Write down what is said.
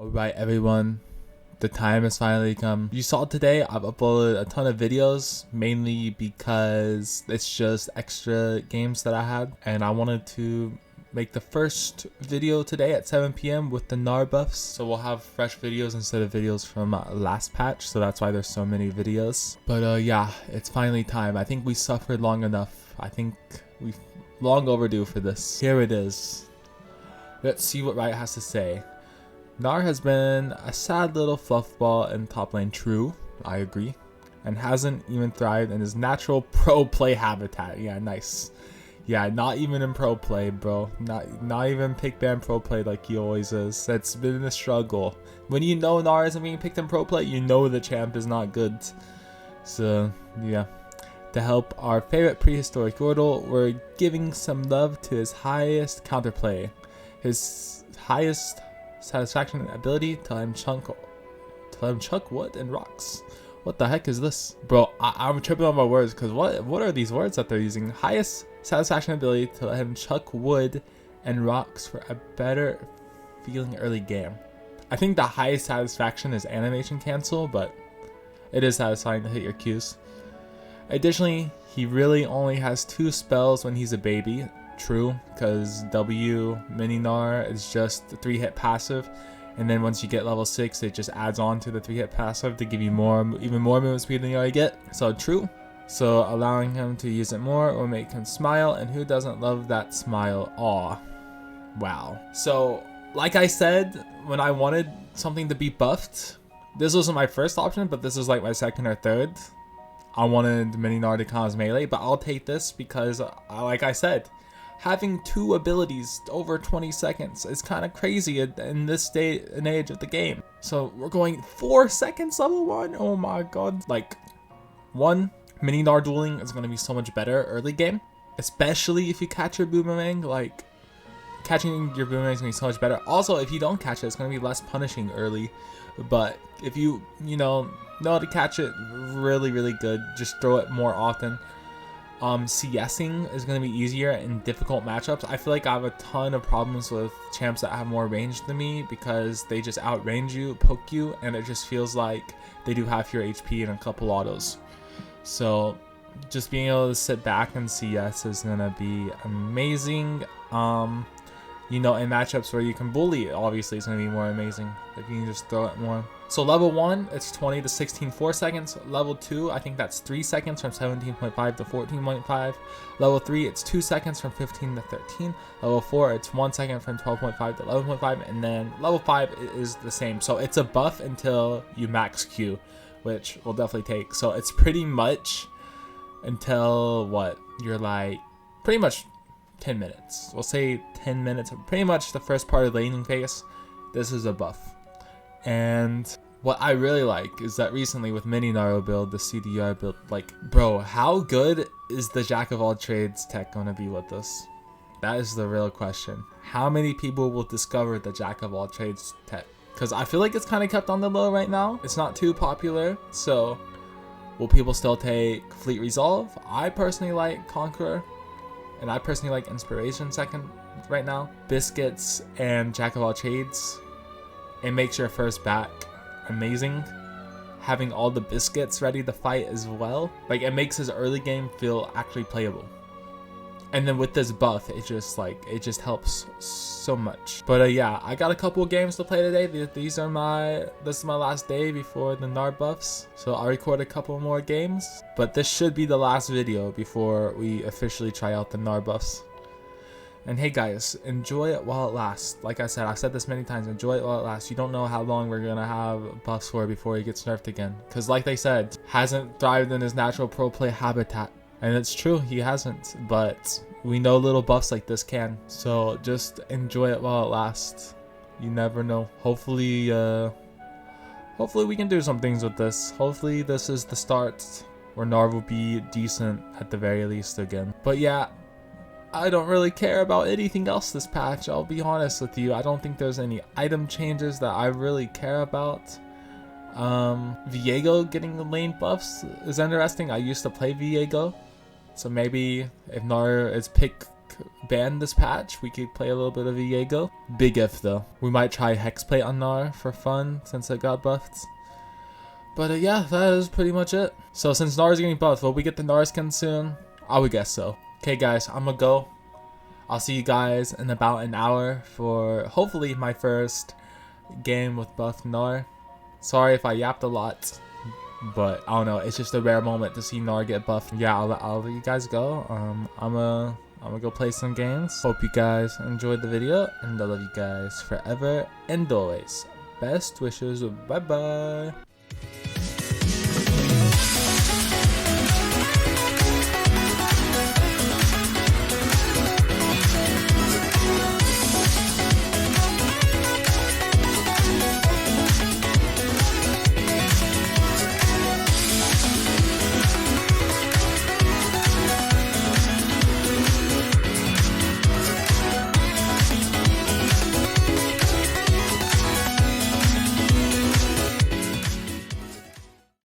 Alright everyone, the time has finally come. You saw today I've uploaded a ton of videos, mainly because it's just extra games that I had, and I wanted to make the first video today at 7 p.m. with the gnar buffs, so we'll have fresh videos instead of videos from last patch, so that's why there's so many videos. But yeah, it's finally time. I think we suffered long enough. I think we've long overdue for this. Here it is. Let's see what Riot has to say. Gnar has been a sad little fluffball in top lane, true, I agree, and hasn't even thrived in his natural pro play habitat. Yeah, nice. Yeah, not even in pro play, bro. Not even pick ban pro play like he always is. That's been a struggle. When you know Gnar isn't being picked in pro play, you know the champ is not good. So yeah, to help our favorite prehistoric Yordle, we're giving some love to his highest counterplay, his highest satisfaction and ability to let him chunk wood and rocks. What the heck is this, bro? I'm tripping on my words, because what are these words that they're using? Highest satisfaction ability to let him chuck wood and rocks for a better feeling early game. I think the highest satisfaction is animation cancel, but it is satisfying to hit your Qs. Additionally, he really only has 2 spells when he's a baby. True, because W mini gnar is just a 3-hit passive, and then once you get level 6 it just adds on to the 3-hit passive to give you even more movement speed than you already get. So true. So allowing him to use it more will make him smile, and who doesn't love that smile? Aw. Wow. So like I said, when I wanted something to be buffed, this wasn't my first option, but this is like my second or third. I wanted mini gnar to count as melee, but I'll take this because like I said, having 2 abilities over 20 seconds is kind of crazy in this day and age of the game. So we're going 4 seconds level 1. Oh my god. Like, 1, mini gnar dueling is going to be so much better early game, especially if you catch your boomerang. Like, catching your boomerang is going to be so much better. Also, if you don't catch it, it's going to be less punishing early. But if you know how to catch it, really good. Just throw it more often. CSing is going to be easier in difficult matchups. I feel like I have a ton of problems with champs that have more range than me because they just outrange you, poke you, and it just feels like they do half your HP in a couple autos. So just being able to sit back and CS is going to be amazing. You know, in matchups where you can bully, obviously it's going to be more amazing if you can just throw it more. So level 1, it's 20 to 16 4 seconds. Level 2, I think that's 3 seconds from 17.5 to 14.5. Level 3, it's 2 seconds from 15 to 13. Level 4, it's 1 second from 12.5 to 11.5. And then level 5 is the same. So it's a buff until you max Q, which we'll definitely take. So it's pretty much until what? You're like pretty much 10 minutes. We'll say 10 minutes. Pretty much the first part of the laning phase. This is a buff. And what I really like is that recently with mini gnar build, the CDR build, like, bro, how good is the jack of all trades tech gonna be with this? That is the real question. How many people will discover the jack of all trades tech? Because I feel like it's kind of kept on the low right now. It's not too popular. So will people still take Fleet Resolve? I personally like Conqueror, and I personally like Inspiration second right now. Biscuits and jack of all trades. It makes your first back amazing. Having all the biscuits ready to fight as well, like, it makes his early game feel actually playable. And then with this buff, it just helps so much. But yeah, I got a couple of games to play today. This is my last day before the gnar buffs, so I'll record a couple more games. But this should be the last video before we officially try out the gnar buffs. And hey guys, enjoy it while it lasts. Like I said, I've said this many times, enjoy it while it lasts. You don't know how long we're gonna have buffs for before he gets nerfed again. Because like they said, hasn't thrived in his natural pro play habitat. And it's true, he hasn't. But we know little buffs like this can. So just enjoy it while it lasts. You never know. Hopefully we can do some things with this. Hopefully this is the start where gnar will be decent at the very least again. But yeah, I don't really care about anything else this patch, I'll be honest with you. I don't think there's any item changes that I really care about. Viego getting the lane buffs is interesting. I used to play Viego, so maybe if gnar is pick banned this patch, we could play a little bit of Viego. Big if though. We might try Hexplate on Gnar for fun since it got buffed. But yeah, that is pretty much it. So since Gnar is getting buffed, will we get the Gnar skin soon? I would guess so. Okay guys, I'm gonna go. I'll see you guys in about an hour for hopefully my first game with buffed Gnar. Sorry if I yapped a lot, but I don't know, it's just a rare moment to see Gnar get buffed. Yeah, I'll let you guys go. I'm gonna go play some games. Hope you guys enjoyed the video, and I love you guys forever and always. Best wishes. Bye bye.